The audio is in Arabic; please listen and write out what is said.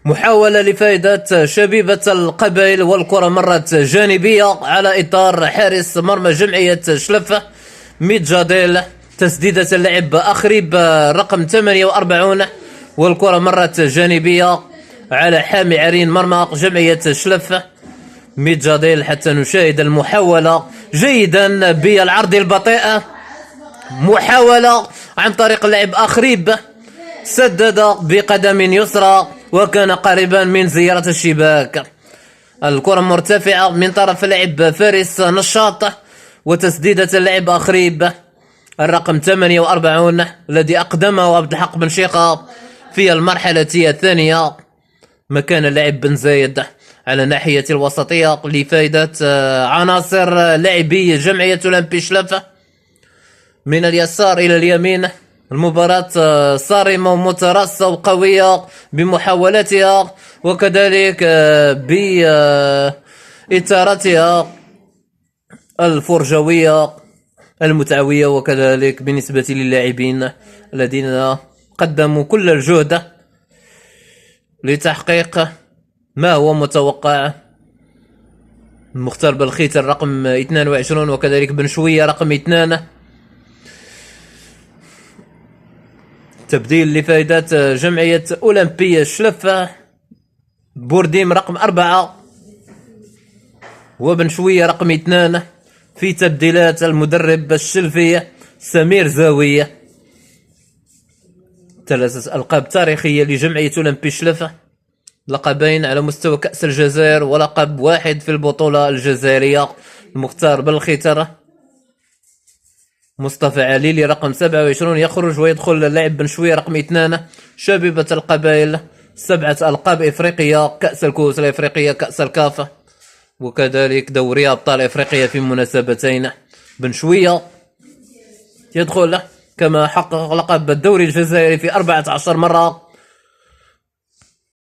محاولة لفائدة شبيبة القبائل، والكرة مرت جانبية على إطار حارس مرمى جمعية شلفة ميتجاديل. تسديدة اللاعب أخريب رقم 48، والكرة مرت جانبية على حامي عرين مرمى جمعية شلفة ميتجاديل. حتى نشاهد المحاولة جيدا بالعرض البطيئة، محاولة عن طريق اللاعب أخريب، سدد بقدم يسرى وكان قريبا من زيارة الشباك. الكرة مرتفعة من طرف اللاعب فارس نشاط، وتسديدة اللاعب أخريب الرقم 48 الذي أقدمه عبد الحق بن شيخة في المرحلة الثانية مكان اللاعب بن زايد على ناحية الوسطية لفائدة عناصر لاعبي جمعية أولمبي شلفة. من اليسار إلى اليمين المباراة صارمة ومترصة وقوية بمحاولاتها وكذلك بإثارتها الفرجوية المتعوية، وكذلك بالنسبة للاعبين الذين قدموا كل الجهد لتحقيق ما هو متوقع. مختار بالخيت الرقم 22 وكذلك بن شوية رقم 2. تبديل لفائدة جمعية أولمبية شلفة، بورديم رقم 4 وبن شوية رقم 2. في تبديلات المدرب الشلفي سمير زاوية. 3 ألقاب تاريخية لجمعية أولمبي شلفة، لقبين على مستوى كأس الجزائر ولقب واحد في البطولة الجزائرية. المختار بالخيتر مصطفى عليلي رقم 27 يخرج ويدخل اللاعب بن شوية رقم 2. شبيبة القبائل 7 ألقاب إفريقية، كأس الكؤوس الإفريقية، كأس الكافة، وكذلك دوري أبطال إفريقيا في مناسبتين. بن شوية يدخل كما حقق لقب الدوري الجزائري في 14 مرة